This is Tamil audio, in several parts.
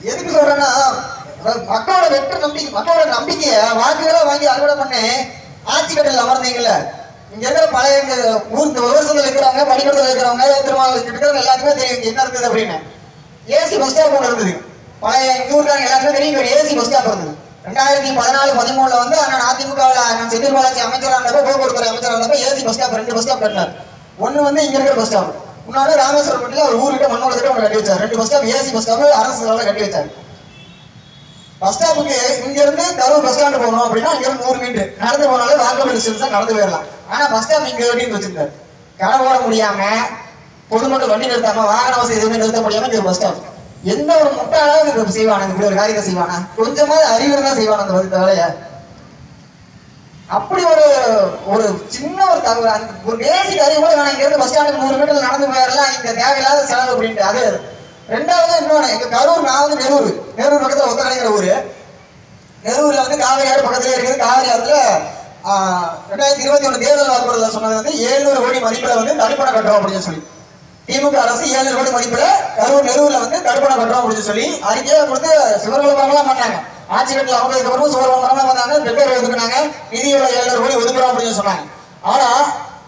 எதுக்கு சொல்றேன்னா, மக்களோட மக்களோட நம்பிக்கைய வாக்குகளை வாங்கி அறுவடை பண்ணி ஆட்சி கட்டில் அமர்ந்தீங்கல்ல. இங்க இருக்கிற பழைய ஊர் விவசாயத்தில் இருக்கிறவங்க, பள்ளிக்கூடத்தில் இருக்கிறவங்க, திருமணம் எல்லாத்துக்குமே தெரியும் என்ன இருந்தது அப்படின்னு. ஏசி பஸ் ஸ்டாப் ஒன்று இருந்தது. பழைய ஊருக்காரங்க எல்லாத்துக்குமே தெரியும் ஏசி பஸ் ஸ்டாப் இருந்தது. 2014-13 வந்து அண்ணன் அதிமுகவில் அண்ணன் செந்தில் பாலாஜி அமைச்சராக இருந்தப்போ, போக்குவரத்துறை அமைச்சராக இருந்தப்போ AC bus stop 2 bus stop கட்டினார். ஒன்று வந்து இங்க இருக்கிற பஸ் ஸ்டாப், இன்னொன்று ராமேஸ்வரப்பட்டியில் ஒரு ஊர்கிட்ட மண்ணோட ஒன்று கட்டி வச்சார். 2 bus stop AC bus stop அரசு கட்டி வச்சார். பஸ் ஸ்டாப்புக்கு இங்க இருந்து கரூர் பஸ் ஸ்டாண்ட் போகணும் அப்படின்னா இங்க இருந்து 100 மீட்டர் நடந்து போனாலும் வாக்கபிள் டிஸ்டன்ஸ் தான் நடந்து போயிடலாம். ஆனா பஸ் ஸ்டாப் இங்க வெட்டின்னு வச்சிருக்காரு. கடை போட முடியாம, பொதுமக்கள் வண்டி நிறுத்தாம, வாகன வசதி எதுவுமே நிறுத்த முடியாம இங்க பஸ் ஸ்டாப். எந்த ஒரு முட்டாளாவது செய்வானா? இப்படி ஒரு காரியத்தை செய்வானா? கொஞ்சமாவது அறிவு தான் செய்வானா அந்த வேலைய? அப்படி ஒரு சின்ன ஒரு தகவல், ஒரு பேசிக் அறிவு கூட வேணாம். இங்க இருந்து பஸ் ஸ்டாண்டுக்கு 100 மீட்டர் நடந்து போயிடலாம், இங்க தேவையில்லாத செலவு அப்படின்ட்டு. அது ரெண்டாவது இன்னொன்னு, எங்க கரூர், நான் வந்து நெரூர் பக்கத்துல ஒத்தக்கடைங்கிற ஊரு. நெரூர்ல வந்து காவிரி ஆறு பக்கத்துல இருக்குது. காவிரி ஆறுல 2021 தேர்தல் வாக்குறுதியில் சொன்னது வந்து 700 கோடி மதிப்புல வந்து தடுப்பணை கட்டுறோம் அப்படின்னு சொல்லி, திமுக அரசு 700 கோடி மதிப்புல நெரூர்ல வந்து தடுப்பணை கட்டுறோம் அப்படின்னு சொல்லி அறிக்கையை கொடுத்து சிவரகுலபுரம்லாம் பண்ணாங்க. ஆட்சி கட்டில் அமர்ந்ததுக்கு அப்புறம் சிவரகுலபுரம்லாம் வந்தாங்க, பெட்ரோல் ஒதுக்குனாங்க, நிதியோட 700 கோடி ஒதுக்குறோம் அப்படின்னு சொன்னாங்க. ஆனா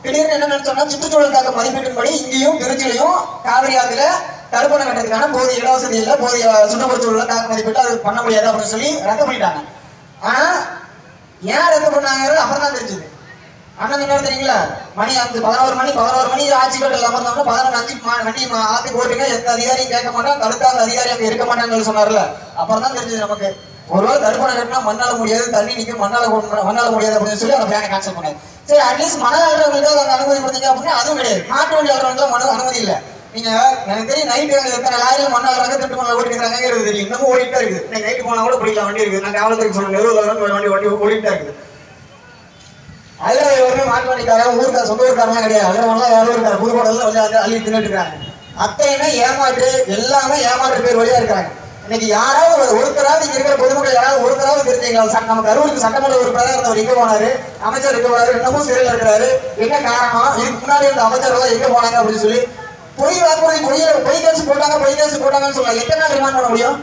திடீர்னு என்ன நினைச்சோம்னா, சுற்றுச்சூழல் தாக்க மதிப்பீட்டின்படி இங்கேயும் திருச்சியிலையும் காவிரி ஆற்றுல தடுப்பணை கட்டுறதுக்கான போதிய இடவசதி இல்லை, போதிய சுற்றுப்புறச்சூழல் தாக்க மதிப்பீட்டு அது பண்ண முடியாது அப்படின்னு சொல்லி ரத்து பண்ணிட்டாங்க. ஆனா ஏன் ரத்து பண்ணாங்க அப்புறம் தான் தெரிஞ்சது. அண்ணன் என்ன தெரியுங்களா, மணி 11 மணி ஆட்சி கட்டில் அமர்ந்தோம்னா 11:05 வண்டி ஆத்துக்கு ஓட்டுங்க, எந்த அதிகாரியும் கேட்க மாட்டான், தடுக்காத அதிகாரி அங்க இருக்க மாட்டான்னு சொன்னார்ல. அப்புறம் தான் தெரிஞ்சது நமக்கு, ஒருவேளை தடுப்பணை கட்டினா மண்ணால முடியாது, தண்ணி நிற்கும், மண்ணால முடியாது அப்படின்னு சொல்லி அந்த பிளானை கேன்சல் பண்ணாரு. சரி, அட்லீஸ்ட் மணல் அல்றவங்களுக்கு அந்த அனுமதி கொடுத்தீங்க அப்படின்னா அதுவும் கிடையாது. மாட்டு வண்டி அல்றவங்களுக்கு அனுமதி இல்லை. நீங்க எனக்கு தெரியும் நைட்டு எத்தனை லாரியில் மண்ணாடுறாங்க, திட்டு மண்ணை ஓட்டிக்கிறாங்கிறது தெரியும். இன்னமும் ஓடிட்டு தான் இருக்குது. இன்னைக்கு நைட்டு போனா கூட பிடிக்கலாம் வண்டி இருக்குது. நான் காவல்துறைக்கு சொல்றேன், நெருவில் வண்டி ஓடிட்டு தான் இருக்குது. அதுல எவருமே மாட்டு வண்டிக்காரன் ஊருக்கார சொந்த ஊருக்காரெல்லாம் கிடையாது. அதுலாம் யாரும் இருக்காரு, புதுக்கோட்டையில வந்து அள்ளி தின்னுட்டு இருக்காங்க. அத்தையுமே ஏமாற்று, எல்லாமே ஏமாற்று பேர் வழியா இருக்காங்க. இன்னைக்கு யாராவது ஒருத்தராவது இங்க இருக்கிற பொதுமக்கள் யாராவது ஒருத்தராவது தெரிஞ்சுக்கலாம், நம்ம கரூருக்கு சட்டமன்ற உறுப்பினராக இருந்தவர் எங்க போனாரு, அமைச்சர் எங்க போனாரு, இன்னமும் சிறையில் இருக்கிறாரு, என்ன காரணம், இதுக்கு முன்னாடி இருந்த அமைச்சர்கள் எங்க போனாங்க அப்படின்னு சொல்லி பொய் வாக்குறுதி, பொய் கேஸ் போட்டாங்கன்னு சொல்லலாம். எத்தனை நாள் ரிமாண்ட் பண்ண முடியும்?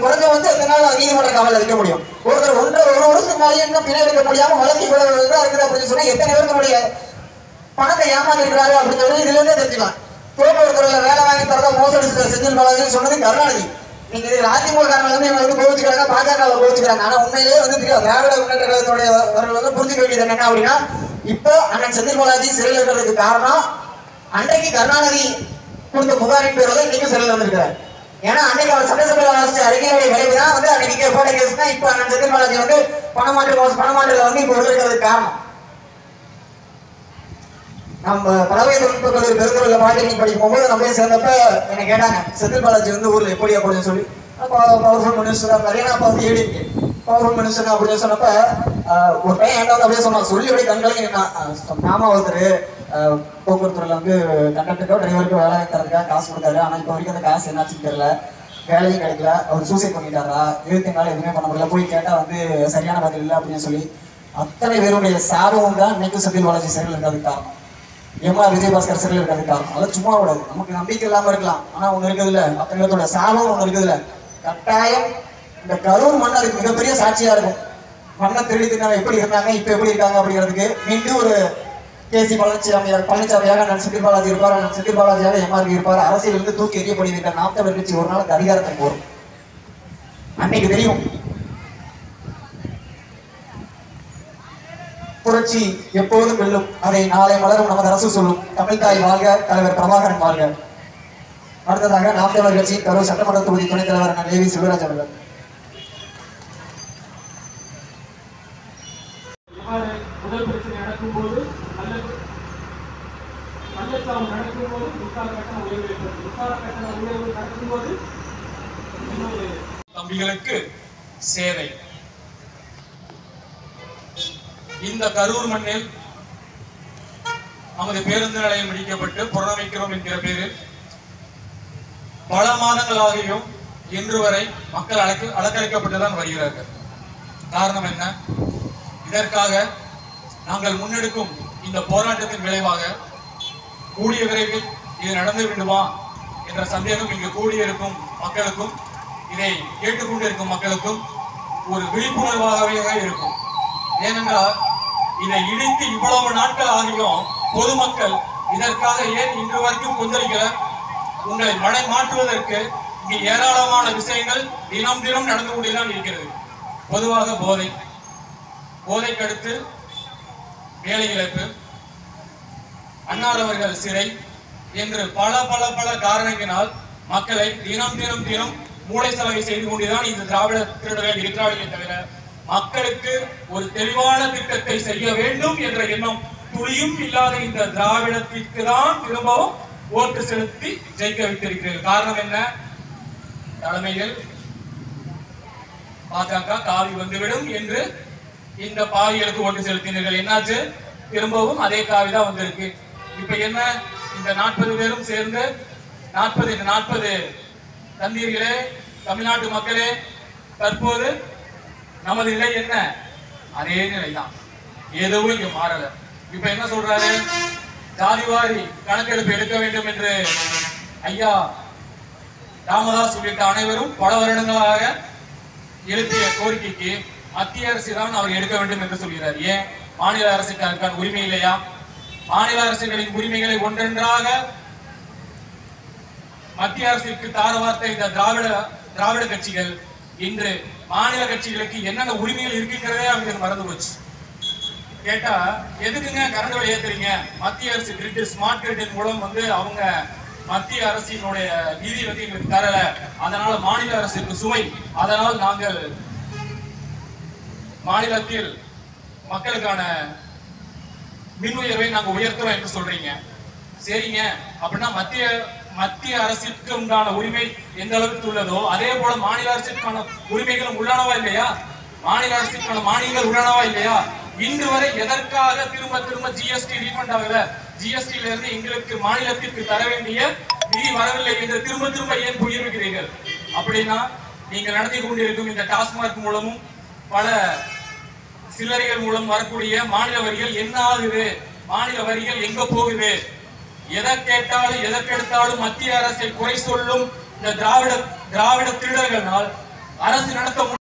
குறைஞ்ச வந்து எத்தனை நாள் நீதிமன்ற காவலில் வைக்க முடியும்? ஒருத்தர் ஒரு வருஷத்துக்கு மேலேயே இன்னும் பிணை எடுக்க முடியாம வழக்கு இவ்வளவு இருக்குது அப்படின்னு சொன்னா எத்தனை பேருக்கு முடியாது பணத்தை ஏமாத்திருக்கிறாரு அப்படின்னு சொல்லி இதுல இருந்தே தெரிஞ்சுக்கலாம். போக்குவரத்துறையில வேலை வாங்கி தரதா மோசடி செந்தில் பாலாஜி சொன்னது கருணாநிதி. நீங்க அதிமுக காரங்க வந்து எங்களை வந்து கோவிச்சுக்கிறாங்க, பாஜக கோவிச்சுக்கிறாங்க. ஆனா உண்மையிலேயே வந்து திராவிட முன்னேற்ற கழகத்துடைய வந்து புரிஞ்சுக்க வேண்டியது என்ன அப்படின்னா, இப்போ அண்ணன் செந்தில் பாலாஜி சிறையில் இருக்கிறதுக்கு காரணம் அன்றைக்கு கருணாநிதி கொடுத்த புகாரின் பேரில் இன்னைக்கு சிறையில் வந்திருக்கிறார். ஏன்னா அன்னைக்கு அவர் சட்டசபையில் வாசிச்ச அறிக்கையுடைய விளைவு தான் வந்து அன்னைக்கு போட்ட கேஸ் தான் இப்போ அண்ணன் செந்தில் பாலாஜி வந்து பணமாற்றுல வந்து இப்போ இருக்கிறதுக்கு காரணம். நம்ம பலவகை தொழில்நுட்ப கல்லூரி பெருந்துறையில் பாலிடெக்னிக் படிக்கும் போது நம்மளே சேர்ந்தப்ப என்ன கேட்டாங்க, செந்தில் பாலாஜி வந்து ஊர்ல எப்படி அப்படின்னு சொல்லி. பவர்ஃபுல் மினிஸ்டர் நிறைய அப்ப வந்து ஏடிக்கு பவர்ஃபுல் மினிஸ்டர் அப்படின்னு சொன்னப்ப ஒரு பையன் என்கிட்ட வந்து அப்படியே சொன்னான், சொல்லி அப்படியே கண்களையும் மாமா ஒருத்தர் போக்குவரத்துறையில வந்து கண்டக்டருக்கோ டிரைவருக்கோ வேலை தரதுக்காக காசு கொடுத்தாரு. ஆனா இப்போ வரைக்கும் அந்த காசு என்னாச்சுன்னு தெரியல, வேலையும் கிடைக்கல, அவர் சூசைட் பண்ணிட்டாரா, 25 நாள் எதுவுமே பண்ண முடியல, போய் கேட்டா வந்து சரியான பதில் இல்லை அப்படின்னு சொல்லி அத்தனை பேருடைய சாபமும் தான் இன்னைக்கு செந்தில் பாலாஜி சிறையில் இருக்கிறதுக்கு காரணம். எம்ஆர் விஜயபாஸ்கர் சிறையில் இருக்கிறதுக்கு காரணம். அதெல்லாம் சும்மா கூடாது, நமக்கு நம்பிக்கை இல்லாம இருக்கலாம், ஆனா ஒண்ணு இருக்குது இல்ல, அத்தனை பேரோட சாபம் ஒண்ணு இருக்குது இல்ல. கட்டாயம் இந்த கரூர் மண் அதுக்கு மிகப்பெரிய சாட்சியா இருக்கும். மண்ணை திருடி தின்னாங்க எப்படி இருந்தாங்க, இப்ப எப்படி இருக்காங்க அப்படிங்கிறதுக்கு மீண்டும் ஒரு கேசி பழனிசாமியாக நான் செந்தில் பாலாஜி இருப்பார், நான் செந்தில் பாலாஜியாக எம்ஆர்பி இருப்பார். அரசியல் இருந்து தூக்கி எறியப்படுகின்ற நாம் தமிழர் கட்சி ஒரு நாளுக்கு அதிகாரத்துக்கு வரும். அன்னைக்கு தெரியும் புரட்சி எப்போதும் வெல்லும், அதை நாளை மலரும் நமது அரசு சொல்லும். தமிழ் தாய் வாழ்க, தலைவர் பிரபாகரன் வாழ்க. அடுத்ததாக நாம் தமிழர் கட்சி கரூர் சட்டமன்ற தொகுதி துணைத் தலைவர் தேவி செல்வராஜ் அவர்கள். முதல் பிரச்சனை நடக்கும்போது கள்ளச்சாவு நடக்கும்போது மின்சார கட்டண உயர்வு ஏற்படும். மின்சார கட்டண உயர்வு நடக்கும்போது தம்பிகளுக்கு சேவை. இந்த கரூர் மண்ணில் நமது பேருந்து நிலையம் இடிக்கப்பட்டு புனரமைக்கிறோம் என்கிற பேரில் பல மாதங்களாகியும் இன்று வரை மக்கள் அலக்கழிக்கப்பட்டுதான் வருகிறார்கள். காரணம் என்ன? இதற்காக நாங்கள் முன்னெடுக்கும் இந்த போராட்டத்தின் விளைவாக கூடிய விரைவில் இது நடந்து விடுமா என்ற சந்தேகம் இங்கு கூடியிருக்கும் மக்களுக்கும் இதை கேட்டுக்கொண்டிருக்கும் மக்களுக்கும் ஒரு விழிப்புணர்வாகவே இருக்கும். ஏனென்றால் இதை இடித்து இவ்வளவு நாட்கள் ஆகியும் பொதுமக்கள் இதற்காக ஏன் இன்று வரைக்கும் கொந்தளிக்கிறார்? உங்களை மடை மாற்றுவதற்கு இங்கு ஏராளமான விஷயங்கள் தினம் தினம் நடந்து கொண்டுதான் இருக்கிறது. பொதுவாக போதைக்கு அடுத்து வேலை இழப்பு, அன்னார் அவர்கள் சிறை என்று பல பல பல காரணங்களால் மக்களை தினம் தினம் தினம் மூளை செலவை செய்து கொண்டுதான் இந்த திராவிட திருடர்கள் இருக்கிறார்களே தவிர மக்களுக்கு ஒரு தெளிவான திட்டத்தை செய்ய வேண்டும் என்ற எண்ணம் துளியும் இல்லாத இந்த திராவிடத்திற்கு தான் திரும்பவும் ஓட்டு செலுத்தி ஜெயிக்க வைத்திருக்கிறது. காரணம் என்ன? தலைமைகள் பாஜக காவி வந்துவிடும் என்று இந்த பாவிகளுக்கு ஓட்டு செலுத்தினீர்கள். என்னாச்சு? திரும்பவும் அதே காவிதான் வந்திருக்கு. இப்ப என்ன? இந்த 40 பேரும் சேர்ந்து 40 தந்தீர்களே, தமிழ்நாட்டு மக்களே, தற்போது நமது நிலை என்ன? அதே நிலைதான், எதுவும் இங்க மாறல. இப்ப என்ன சொல்றாரு? ஜாதிவாரி கணக்கெடுப்பு எடுக்க வேண்டும் என்று ஐயா ராமதாஸ் உள்ளிட்ட அனைவரும் பல வருடங்களாக எழுப்பிய கோரிக்கைக்கு மத்திய அரசு தான் அவர் எடுக்க வேண்டும் என்று சொல்கிறார். ஏன்? மாநில அரசுக்கு அதற்கான உரிமை இல்லையா? மாநில அரசுகளின் உரிமைகளை ஒன்றென்றாக மத்திய அரசிற்கு தார வார்த்தை இந்த திராவிட கட்சிகள் இன்று மாநில கட்சிகளுக்கு என்னென்ன உரிமைகள் இருக்குங்கிறதே அவங்களுக்கு மறந்து போச்சு. கேட்டா எதுக்குங்க கரண்ட் விலை ஏத்துறீங்க? மத்திய அரசு கிரிட் ஸ்மார்ட் கிரிட் மூலம் அவங்க மத்திய அரசினுடைய நிதி எங்களுக்கு தரல, அதனால மாநில அரசுக்கு சுமை, அதனால் நாங்கள் மாநிலத்தில் மக்களுக்கான மின் உயர்வை நாங்க உயர்த்துறோம் என்று சொல்றீங்க. சரிங்க, அப்படின்னா மத்திய அரசிற்கு உண்டான உரிமை எந்த அளவுக்கு உள்ளதோ அதே போல மாநில அரசிற்கான உரிமைகளும் உள்ளனவா இல்லையா? மாநில அரசிற்கான மானியங்கள் உள்ளனவா இல்லையா? இன்று வரை எதற்காக திரும்ப ஜிஎஸ்டி ரீஃபண்ட் ஆகல? ஜிஎஸ்டியில இருந்து எங்களுக்கு மாநிலத்திற்கு தர வேண்டிய நிதி வரவில்லை என்று திரும்ப ஏன் புரிவிக்கிறீர்கள்? அப்படின்னா நீங்க நடத்தி கொண்டிருக்கும் இந்த டாஸ்மார்க் மூலமும் பல சில்லறைகள் மூலம் வரக்கூடிய மாநில வரிகள் என்ன ஆகுது? மாநில வரிகள் எங்க போகுது? எதை கேட்டாலும் எதற்கெடுத்தாலும் மத்திய அரசை குறை சொல்லும் இந்த திராவிட திருடர்களால் அரசு நடத்த